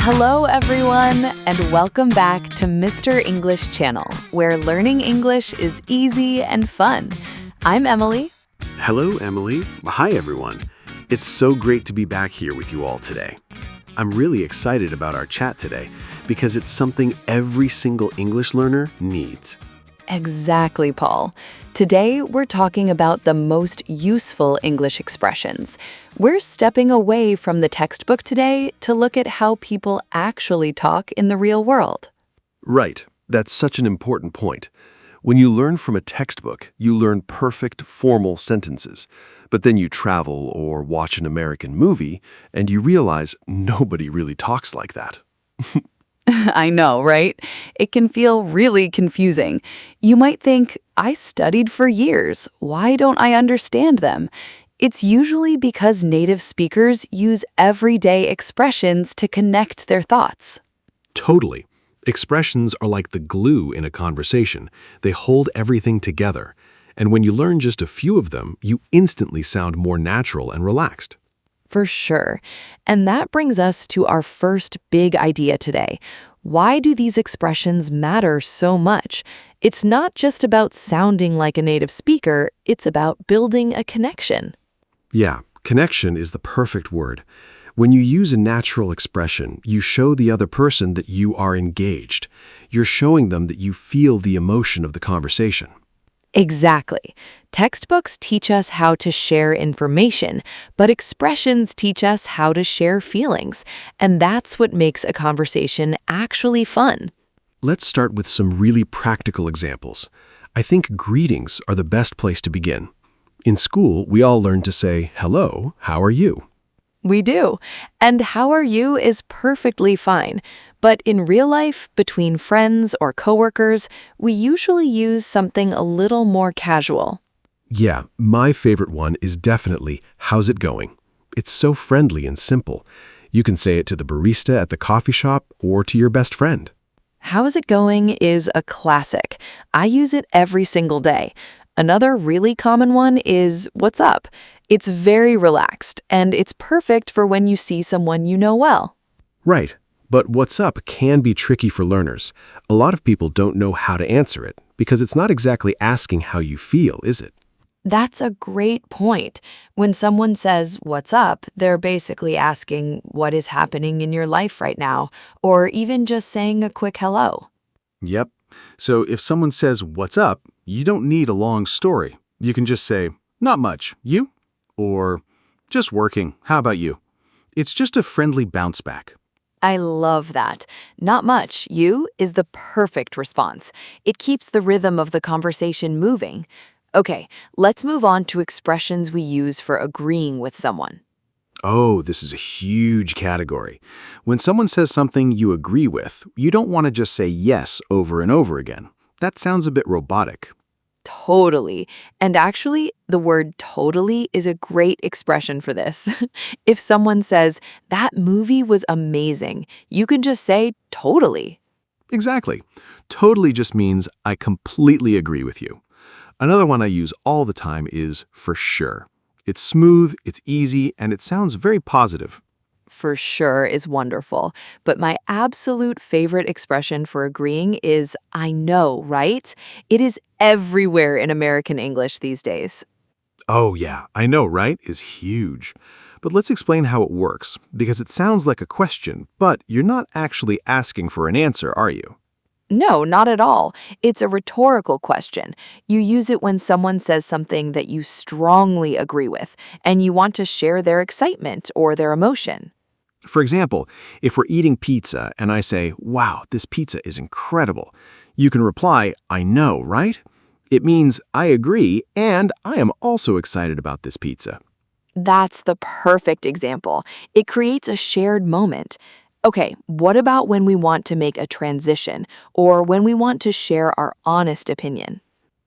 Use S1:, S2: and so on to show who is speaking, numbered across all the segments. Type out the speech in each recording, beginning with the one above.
S1: Hello, everyone, and welcome back to Mr. English Channel, where learning English is easy and fun. I'm Emily.
S2: Hello, Emily. Hi, everyone. It's so great to be back here with you all today. I'm really excited about our chat today because it's something every single English learner needs.
S1: Exactly, Paul. Today, we're talking about the most useful English expressions. We're stepping away from the textbook today to look at how people actually talk in the real world.
S2: Right. That's such an important point. When you learn from a textbook, you learn perfect formal sentences. But then you travel or watch an American movie, and you realize nobody really talks like that.
S1: I know, right? It can feel really confusing. You might think, I studied for years. Why don't I understand them? It's usually because native speakers use everyday expressions to connect their thoughts.
S2: Totally. Expressions are like the glue in a conversation. They hold everything together. And when you learn just a few of them, you instantly sound more natural and relaxed.
S1: For sure. And that brings us to our first big idea today. Why do these expressions matter so much? It's not just about sounding like a native speaker, it's about building a connection.
S2: Yeah, connection is the perfect word. When you use a natural expression, you show the other person that you are engaged. You're showing them that you feel the emotion of the conversation.
S1: Exactly. Textbooks teach us how to share information, but expressions teach us how to share feelings, and that's what makes a conversation actually fun.
S2: Let's start with some really practical examples. I think greetings are the best place to begin. In school, we all learn to say, "Hello, how are you?"
S1: We do. And how are you is perfectly fine. But in real life, between friends or coworkers, we usually use something a little more casual.
S2: Yeah, my favorite one is definitely, "How's it going?" It's so friendly and simple. You can say it to the barista at the coffee shop or to your best friend.
S1: How's it going is a classic. I use it every single day. Another really common one is what's up. It's very relaxed, and it's perfect for when you see someone you know well.
S2: Right. But what's up can be tricky for learners. A lot of people don't know how to answer it because it's not exactly asking how you feel, is it?
S1: That's a great point. When someone says, what's up, they're basically asking what is happening in your life right now, or even just saying a quick hello.
S3: Yep. So if someone says, "What's up?" you don't need a long story. You can just say, "Not much. You?" Or, "Just working. How about you?" It's just a friendly bounce back.
S1: I love that. Not much, you is the perfect response. It keeps the rhythm of the conversation moving. Okay, let's move on to expressions we use for agreeing with someone.
S3: Oh, this is a huge category. When someone says something you agree with, you don't want to just say yes over and over again. That sounds a bit robotic.
S1: Totally. And actually, the word totally is a great expression for this. If someone says, that movie was amazing, you can just say totally.
S3: Exactly. Totally just means I completely agree with you. Another one I use all the time is for sure. It's smooth, it's easy, and it sounds very positive.
S1: For sure is wonderful. But my absolute favorite expression for agreeing is I know, right? It is everywhere in American English these days.
S3: Oh yeah, I know, right? Is huge. But let's explain how it works, because it sounds like a question, but you're not actually asking for an answer, are you?
S1: No, not at all. It's a rhetorical question. You use it when someone says something that you strongly agree with, and you want to share their excitement or their emotion.
S3: For example, if we're eating pizza and I say, "Wow, this pizza is incredible," you can reply, "I know, right?" It means I agree and I am also excited about this pizza.
S1: That's the perfect example. It creates a shared moment. Okay, what about when we want to make a transition or when we want to share our honest opinion?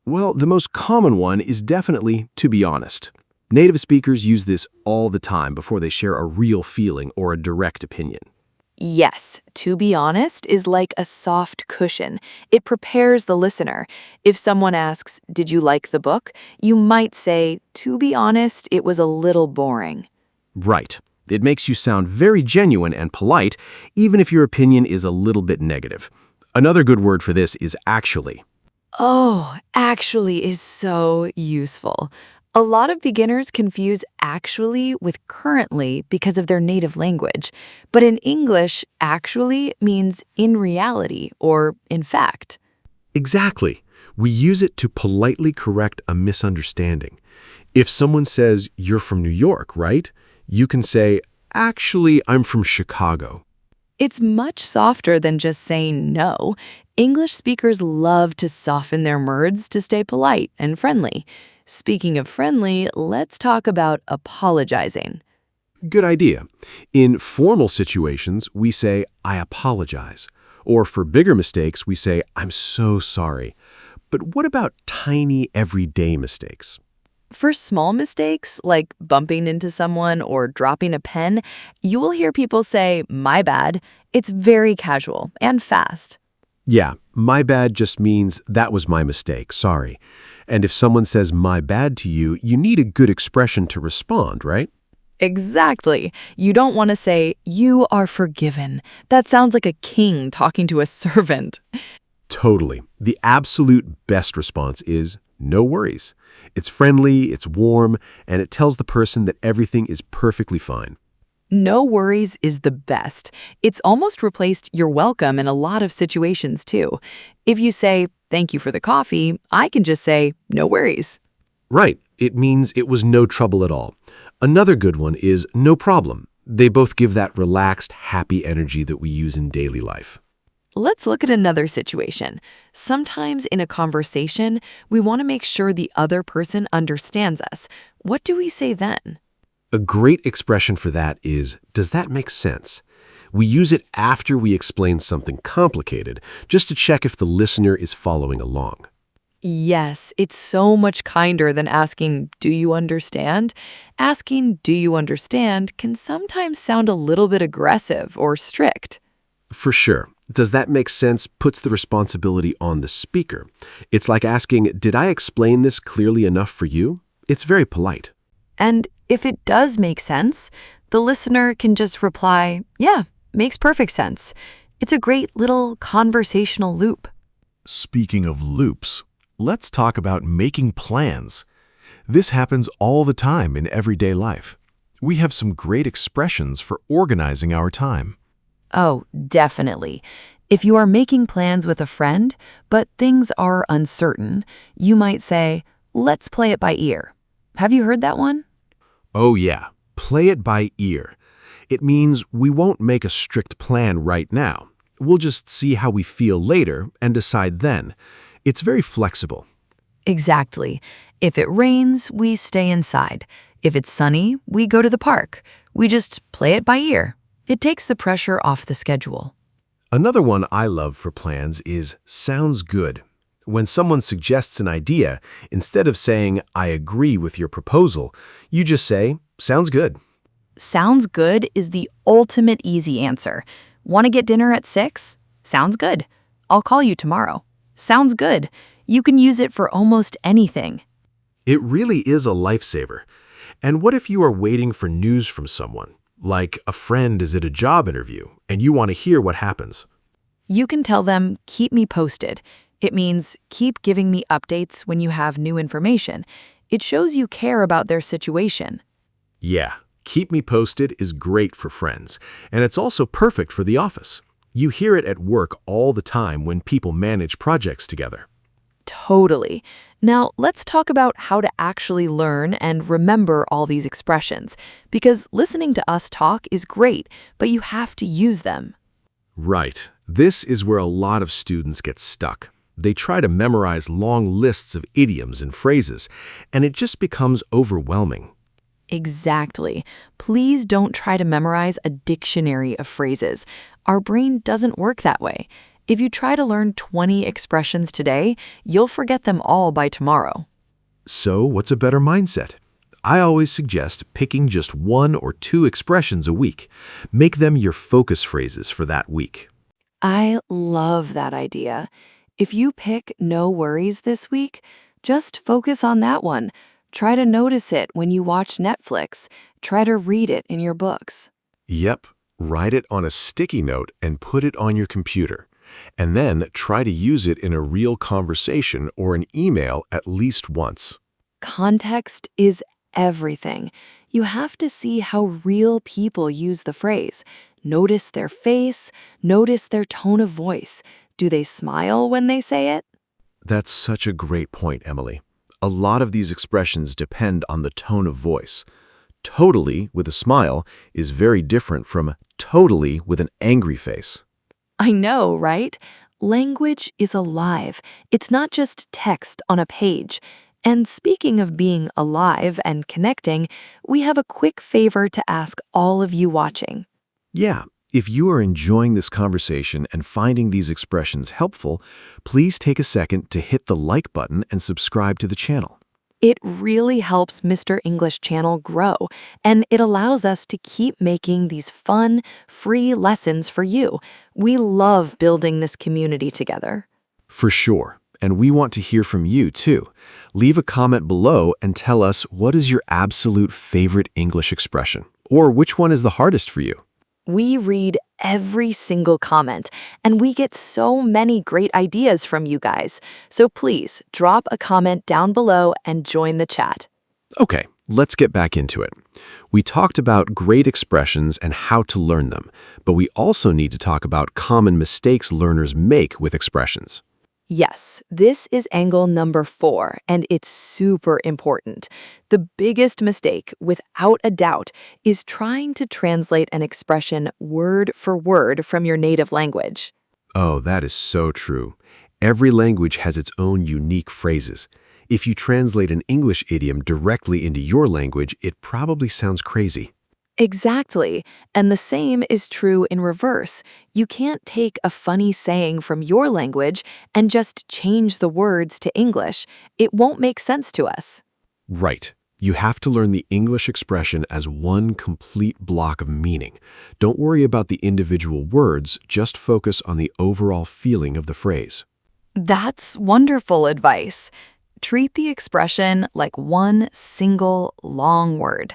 S3: Well, the most common one is definitely to be honest. Native speakers use this all the time before they share a real feeling or a direct opinion.
S1: Yes, to be honest is like a soft cushion. It prepares the listener. If someone asks, did you like the book? You might say, to be honest, it was a little boring.
S3: Right. It makes you sound very genuine and polite, even if your opinion is a little bit negative. Another good word for this is actually.
S1: Oh, actually is so useful. A lot of beginners confuse actually with currently because of their native language. But in English, actually means in reality or in fact.
S2: Exactly. We use it to politely correct a misunderstanding. If someone says, "You're from New York, right?" you can say, "Actually, I'm from Chicago."
S1: It's much softer than just saying no. English speakers love to soften their words to stay polite and friendly. Speaking of friendly, let's talk about apologizing.
S2: Good idea. In formal situations, we say, "I apologize." Or for bigger mistakes, we say, "I'm so sorry." But what about tiny everyday mistakes?
S1: For small mistakes, like bumping into someone or dropping a pen, you will hear people say, "my bad." It's very casual and fast.
S2: Yeah, my bad just means that was my mistake, sorry. And if someone says my bad to you, you need a good expression to respond, right?
S1: Exactly. You don't want to say, "you are forgiven." That sounds like a king talking to a servant.
S2: Totally. The absolute best response is no worries. It's friendly, it's warm, and it tells the person that everything is perfectly fine.
S1: No worries is the best. It's almost replaced "you're welcome" in a lot of situations, too. If you say, "thank you for the coffee," I can just say, "no worries."
S2: Right. It means it was no trouble at all. Another good one is no problem. They both give that relaxed, happy energy that we use in daily life.
S1: Let's look at another situation. Sometimes in a conversation, we want to make sure the other person understands us. What do we say then?
S2: A great expression for that is, does that make sense? We use it after we explain something complicated, just to check if the listener is following along.
S1: Yes, it's so much kinder than asking, "do you understand?" Asking, "do you understand?" can sometimes sound a little bit aggressive or strict.
S2: For sure. Does that make sense puts the responsibility on the speaker. It's like asking, did I explain this clearly enough for you? It's very polite.
S1: And if it does make sense, the listener can just reply, "yeah, makes perfect sense." It's a great little conversational loop.
S4: Speaking of loops, let's talk about making plans. This happens all the time in everyday life. We have some great expressions for organizing our time.
S1: Oh, definitely. If you are making plans with a friend, but things are uncertain, you might say, "let's play it by ear." Have you heard that one?
S2: Oh yeah, play it by ear. It means we won't make a strict plan right now. We'll just see how we feel later and decide then. It's very flexible.
S1: Exactly. If it rains, we stay inside. If it's sunny, we go to the park. We just play it by ear. It takes the pressure off the schedule.
S2: Another one I love for plans is sounds good. When someone suggests an idea, instead of saying, "I agree with your proposal," you just say, "sounds good."
S1: Sounds good is the ultimate easy answer. Want to get dinner at 6? Sounds good. I'll call you tomorrow. Sounds good. You can use it for almost anything.
S2: It really is a lifesaver. And what if you are waiting for news from someone? Like a friend is at a job interview and you want to hear what happens.
S1: You can tell them, "keep me posted." It means keep giving me updates when you have new information. It shows you care about their situation.
S2: Yeah, keep me posted is great for friends, and it's also perfect for the office. You hear it at work all the time when people manage projects together.
S1: Totally. Now, let's talk about how to actually learn and remember all these expressions, because listening to us talk is great, but you have to use them.
S2: Right. This is where a lot of students get stuck. They try to memorize long lists of idioms and phrases, and it just becomes overwhelming.
S1: Exactly. Please don't try to memorize a dictionary of phrases. Our brain doesn't work that way. If you try to learn 20 expressions today, you'll forget them all by tomorrow.
S2: So, what's a better mindset? I always suggest picking just 1 or 2 expressions a week. Make them your focus phrases for that week.
S1: I love that idea. If you pick "no worries" this week, just focus on that one. Try to notice it when you watch Netflix. Try to read it in your books.
S2: Yep, write it on a sticky note and put it on your computer. And then try to use it in a real conversation or an email at least once.
S1: Context is everything. You have to see how real people use the phrase. Notice their face, notice their tone of voice. Do they smile when they say it?
S2: That's such a great point, Emily. A lot of these expressions depend on the tone of voice. Totally with a smile is very different from totally with an angry face.
S1: I know, right? Language is alive. It's not just text on a page. And speaking of being alive and connecting, we have a quick favor to ask all of you watching.
S2: Yeah, if you are enjoying this conversation and finding these expressions helpful, please take a second to hit the like button and subscribe to the channel.
S1: It really helps Mr. English Channel grow, and it allows us to keep making these fun, free lessons for you. We love building this community together.
S2: For sure, and we want to hear from you too. Leave a comment below and tell us what is your absolute favorite English expression, or which one is the hardest for you.
S1: We read every single comment, and we get so many great ideas from you guys. So please drop a comment down below and join the chat.
S2: Okay, let's get back into it. We talked about great expressions and how to learn them, but we also need to talk about common mistakes learners make with expressions.
S1: Yes, this is angle number 4, and it's super important. The biggest mistake, without a doubt, is trying to translate an expression word for word from your native language.
S2: Oh, that is so true. Every language has its own unique phrases. If you translate an English idiom directly into your language, it probably sounds crazy.
S1: Exactly. And the same is true in reverse. You can't take a funny saying from your language and just change the words to English. It won't make sense to us.
S2: Right. You have to learn the English expression as one complete block of meaning. Don't worry about the individual words, just focus on the overall feeling of the phrase.
S1: That's wonderful advice. Treat the expression like one single long word.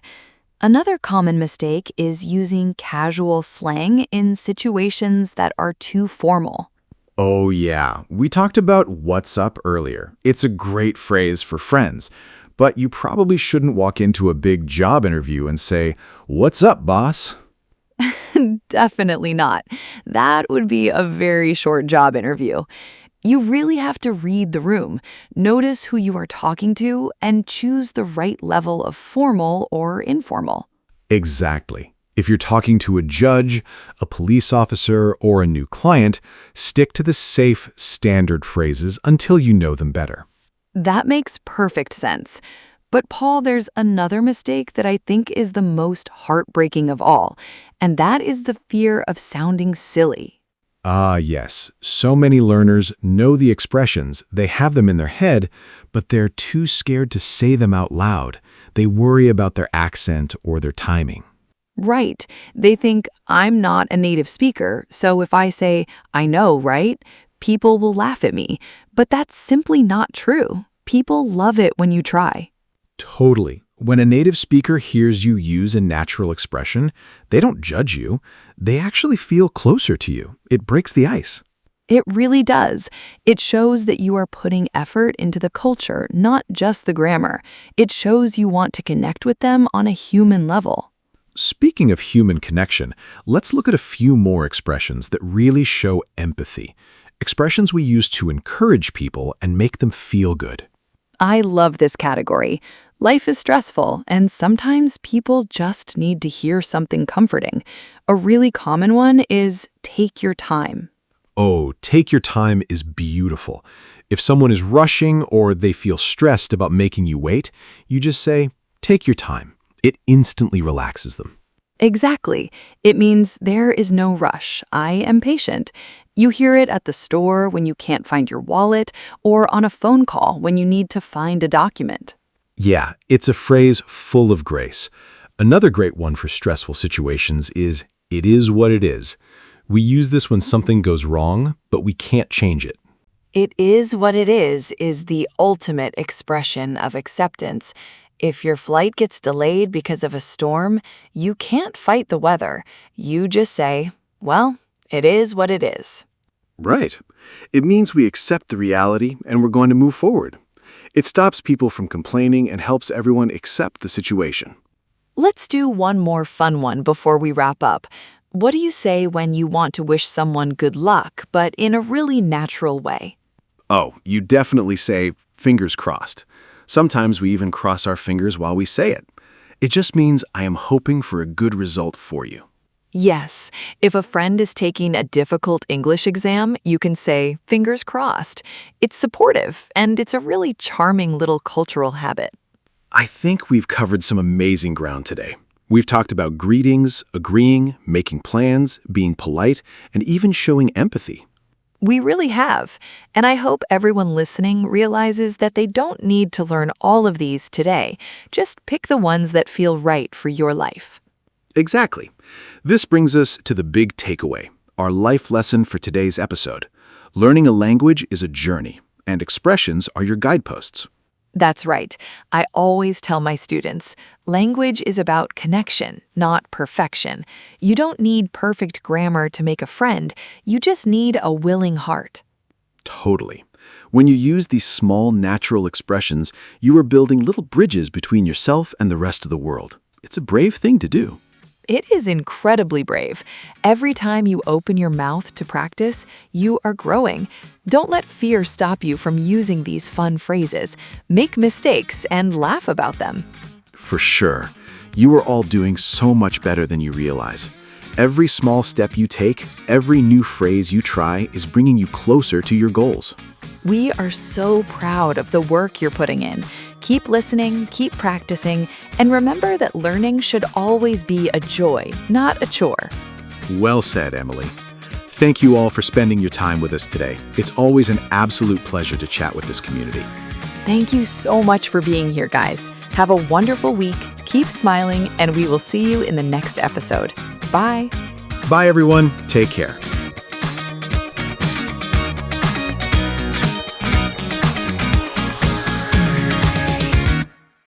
S1: Another common mistake is using casual slang in situations that are too formal.
S3: Oh yeah, we talked about what's up earlier. It's a great phrase for friends, but you probably shouldn't walk into a big job interview and say, "What's up, boss?"
S1: Definitely not. That would be a very short job interview. You really have to read the room, notice who you are talking to, and choose the right level of formal or informal.
S3: Exactly. If you're talking to a judge, a police officer, or a new client, stick to the safe, standard phrases until you know them better.
S1: That makes perfect sense. But Paul, there's another mistake that I think is the most heartbreaking of all, and that is the fear of sounding silly.
S3: Ah, yes. So many learners know the expressions, they have them in their head, but they're too scared to say them out loud. They worry about their accent or their timing.
S1: Right. They think, I'm not a native speaker, so if I say, I know, right? People will laugh at me. But that's simply not true. People love it when you try.
S3: Totally. When a native speaker hears you use a natural expression, they don't judge you. They actually feel closer to you. It breaks the ice.
S1: It really does. It shows that you are putting effort into the culture, not just the grammar. It shows you want to connect with them on a human level.
S3: Speaking of human connection, let's look at a few more expressions that really show empathy. Expressions we use to encourage people and make them feel good.
S1: I love this category. Life is stressful, and sometimes people just need to hear something comforting. A really common one is take your time.
S3: Oh, take your time is beautiful. If someone is rushing or they feel stressed about making you wait, you just say, take your time. It instantly relaxes them.
S1: Exactly. It means there is no rush. I am patient. You hear it at the store when you can't find your wallet, or on a phone call when you need to find a document.
S3: Yeah, it's a phrase full of grace. Another great one for stressful situations is, it is what it is. We use this when something goes wrong, but we can't change it.
S1: It is what it is the ultimate expression of acceptance. If your flight gets delayed because of a storm, you can't fight the weather. You just say, well, it is what it is.
S3: Right. It means we accept the reality and we're going to move forward. It stops people from complaining and helps everyone accept the situation.
S1: Let's do one more fun one before we wrap up. What do you say when you want to wish someone good luck, but in a really natural way?
S3: Oh, you definitely say, fingers crossed. Sometimes we even cross our fingers while we say it. It just means I am hoping for a good result for you.
S1: Yes, if a friend is taking a difficult English exam, you can say, fingers crossed. It's supportive, and it's a really charming little cultural habit.
S3: I think we've covered some amazing ground today. We've talked about greetings, agreeing, making plans, being polite, and even showing empathy.
S1: We really have, and I hope everyone listening realizes that they don't need to learn all of these today. Just pick the ones that feel right for your life.
S3: Exactly. This brings us to the big takeaway, our life lesson for today's episode. Learning a language is a journey, and expressions are your guideposts.
S1: That's right. I always tell my students, language is about connection, not perfection. You don't need perfect grammar to make a friend. You just need a willing heart.
S3: Totally. When you use these small, natural expressions, you are building little bridges between yourself and the rest of the world. It's a brave thing to do.
S1: It is incredibly brave. Every time you open your mouth to practice, you are growing. Don't let fear stop you from using these fun phrases. Make mistakes and laugh about them.
S3: For sure. You are all doing so much better than you realize. Every small step you take, every new phrase you try is bringing you closer to your goals.
S1: We are so proud of the work you're putting in. Keep listening, keep practicing, and remember that learning should always be a joy, not a chore.
S3: Well said, Emily. Thank you all for spending your time with us today. It's always an absolute pleasure to chat with this community.
S1: Thank you so much for being here, guys. Have a wonderful week, keep smiling, and we will see you in the next episode. Bye.
S3: Bye, everyone. Take care.